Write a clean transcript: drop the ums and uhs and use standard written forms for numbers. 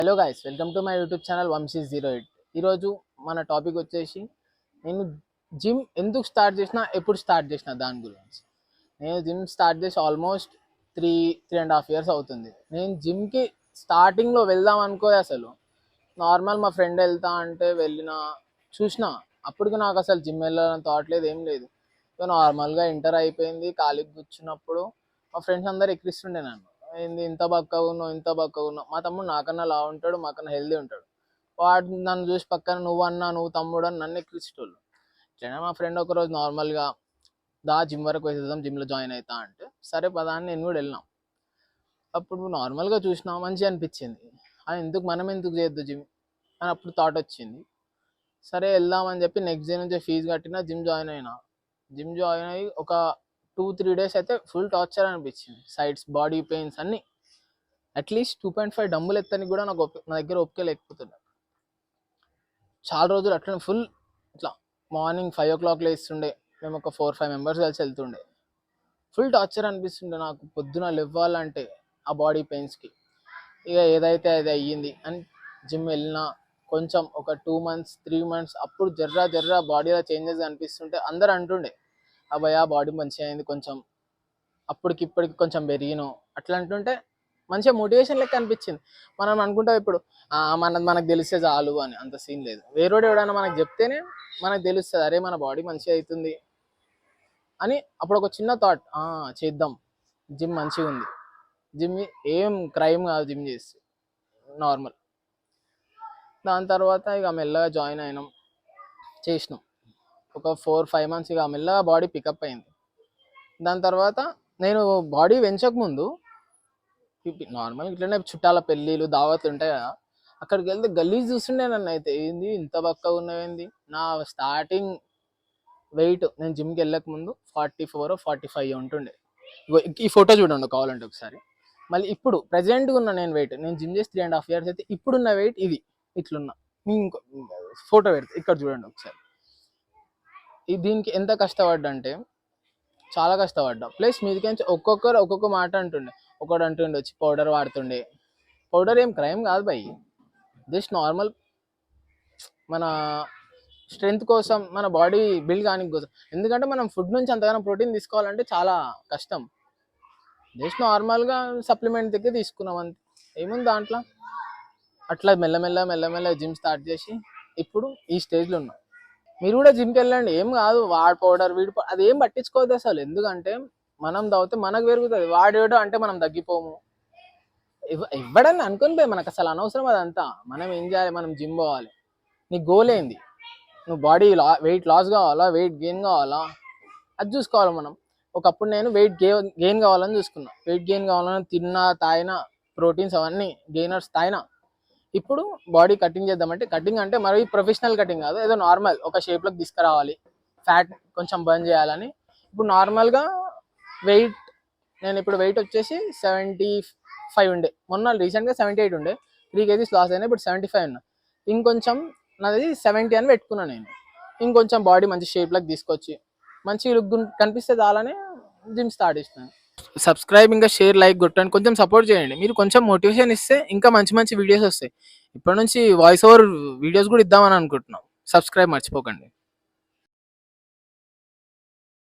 Hello guys, welcome to my YouTube channel వంశీ08. ఈరోజు మన టాపిక్ వచ్చేసి నేను జిమ్ ఎందుకు స్టార్ట్ చేసిన, ఎప్పుడు స్టార్ట్ చేసిన దాని గురించి. నేను జిమ్ స్టార్ట్ చేసి ఆల్మోస్ట్ 3.5 years అవుతుంది. నేను జిమ్కి స్టార్టింగ్లో వెళ్దాం అనుకోలే. అసలు నార్మల్ మా ఫ్రెండ్ వెళ్తా అంటే వెళ్ళిన చూసిన. అప్పటికి నాకు అసలు జిమ్ వెళ్ళాలని థాట్ లేదు, ఏం లేదు. సో నార్మల్గా ఇంటర్ అయిపోయింది, ఖాళీకి కూర్చున్నప్పుడు మా ఫ్రెండ్స్ అందరు ఎక్కిస్తుండే నన్ను. ఏంది ఇంత బక్కగా ఉన్నావు, ఇంత బక్కగా ఉన్నావు. మా తమ్ముడు నాకన్నా లావు ఉంటాడు, మాకన్నా హెల్దీ ఉంటాడు. వాడు నన్ను చూసి పక్కన నువ్వు తమ్ముడు అని నన్ను ఎక్కించేటోళ్ళు. ఇట్లనే మా ఫ్రెండ్ ఒకరోజు నార్మల్గా జిమ్ వరకు వేసేద్దాం, జిమ్లో జాయిన్ అవుతా అంటే సరే పదా అని నేను కూడా వెళ్ళినాం. అప్పుడు నార్మల్గా చూసినా, మంచిగా అనిపించింది. మనం ఎందుకు చేయొద్దు జిమ్ అని అప్పుడు థాట్ వచ్చింది. సరే వెళ్దామని చెప్పి నెక్స్ట్ డే నుంచి ఫీజు కట్టినా, జిమ్ జాయిన్ అయినా. జిమ్ జాయిన్ అయ్యి ఒక 2-3 days అయితే ఫుల్ టార్చర్ అనిపించింది. సైడ్స్, బాడీ పెయిన్స్ అన్నీ. అట్లీస్ట్ 2.5 డంబులు ఎత్తని కూడా నా దగ్గర ఓపిక లేకపోతుండే. చాలా రోజులు అట్లనే ఫుల్ ఇట్లా మార్నింగ్ 5 o'clock లేస్తుండే. మేము ఒక 4-5 members కలిసి వెళ్తుండే. ఫుల్ టార్చర్ అనిపిస్తుండే నాకు పొద్దున లేవ్వాలంటే ఆ బాడీ పెయిన్స్కి. ఇక ఏదైతే అది అయ్యింది అని జిమ్ వెళ్ళినా కొంచెం ఒక 2 months 3 months అప్పుడు జర్రా బాడీలో చేంజెస్ అనిపిస్తుంటే అందరు అంటుండే, అబ్బాయి ఆ బాడీ మంచిగా అయింది, కొంచెం అప్పటికి ఇప్పటికి కొంచెం పెరిగిను అట్లా అంటుంటే మంచిగా మోటివేషన్ లెక్క అనిపించింది. మనం అనుకుంటాం ఇప్పుడు మనకు తెలిస్తే చాలు అని. అంత సీన్ లేదు. వేరేవాడు ఎవడైనా మనకు చెప్తేనే మనకు తెలుస్తుంది, అరే మన బాడీ మంచిగా అవుతుంది అని. అప్పుడు ఒక చిన్న థాట్, చేద్దాం, జిమ్ మంచిగా ఉంది, జిమ్ ఏం క్రైమ్ కాదు జిమ్ చేస్తే, నార్మల్. దాని తర్వాత ఇక మెల్లగా జాయిన్ అయినాం, చేసినాం. ఒక 4-5 months ఇక మెల్లగా బాడీ పికప్ అయింది. దాని తర్వాత నేను బాడీ పెంచకముందు నార్మల్ ఇట్లనే చుట్టాల పెళ్ళిళ్ళు దావత్ ఉంటాయి కదా, అక్కడికి వెళ్తే గలీజ్ చూస్తుండే నన్ను. అయితే ఏంది ఇంత బక్కగా ఉన్నవేంది. నా స్టార్టింగ్ వెయిట్ నేను జిమ్కి వెళ్ళక ముందు 44 or 45 ఉంటుండే. ఈ ఫోటో చూడండి కావాలంటే ఒకసారి. మళ్ళీ ఇప్పుడు ప్రజెంట్గా ఉన్న నేను వెయిట్, నేను జిమ్ చేసి 3.5 years అయితే ఇప్పుడున్న వెయిట్ ఇది, ఇట్లున్నా. ఇంకో ఫోటో పెడితే ఇక్కడ చూడండి ఒకసారి. దీనికి ఎంత కష్టపడ్డా అంటే చాలా కష్టపడ్డా. ప్లస్ మీదికి ఒక్కొక్కరు ఒక్కొక్క మాట అంటుండే. ఒకడు అంటుండే వచ్చి పౌడర్ వాడుతుండే. పౌడర్ ఏం క్రైమ్ కాదు భయ్, జస్ట్ నార్మల్ మన స్ట్రెంగ్త్ కోసం, మన బాడీ బిల్డ్ కానికి కోసం. ఎందుకంటే మనం ఫుడ్ నుంచి అంతగానో ప్రోటీన్ తీసుకోవాలంటే చాలా కష్టం. జస్ట్ నార్మల్గా సప్లిమెంట్ దగ్గర తీసుకున్నాం అంతే, ఏముంది దాంట్లో. అట్లా మెల్లమెల్ల జిమ్ స్టార్ట్ చేసి ఇప్పుడు ఈ స్టేజ్లో ఉన్నాం. మీరు కూడా జిమ్కి వెళ్ళండి, ఏం కాదు. వాడు పౌడర్ అది ఏం పట్టించుకోవద్దు అసలు. ఎందుకంటే మనం తాగితే మనకు పెరుగుతుంది, వాడేడో అంటే మనం తగ్గిపోము. ఇవ్వడని అనుకుని పోయి మనకు అసలు అనవసరం అదంతా. మనం ఏం చేయాలి, మనం జిమ్ పోవాలి. నీ గోల్ ఏంది, నువ్వు బాడీ వెయిట్ లాస్ కావాలా, వెయిట్ గెయిన్ కావాలా, అది చూసుకోవాలి మనం. ఒకప్పుడు నేను వెయిట్ గెయిన్ కావాలని చూసుకున్నా. వెయిట్ గెయిన్ కావాలని తిన్నా, తాగినా, ప్రోటీన్స్ అవన్నీ గెయినర్స్ తాగినా. ఇప్పుడు బాడీ కటింగ్ చేద్దామంటే, కటింగ్ అంటే మరి ప్రొఫెషనల్ కటింగ్ కాదు, ఏదో నార్మల్ ఒక షేప్లోకి తీసుకురావాలి, ఫ్యాట్ కొంచెం బర్న్ చేయాలని. ఇప్పుడు నార్మల్గా వెయిట్, నేను ఇప్పుడు వెయిట్ వచ్చేసి 75 ఉండే. మొన్న రీసెంట్గా 78 ఉండే. 3 kgs లాస్ అయినా, ఇప్పుడు 75 ఉన్నా. ఇంకొంచెం నాది 70 అని పెట్టుకున్నాను నేను. ఇంకొంచెం బాడీ మంచి షేప్లోకి తీసుకొచ్చి మంచి లుక్ కనిపిస్తే చాలని జిమ్ స్టార్ట్ చేసినాను. సబ్స్క్రైబ్, ఇంకా షేర్, లైక్ కొట్టండి, కొంచెం సపోర్ట్ చేయండి. మీరు కొంచెం మోటివేషన్ ఇస్తే ఇంకా మంచి వీడియోస్ వస్తాయి. ఇప్పటి నుంచి వాయిస్ ఓవర్ వీడియోస్ కూడా ఇద్దామని అనుకుంటున్నాం. సబ్స్క్రైబ్ మర్చిపోకండి.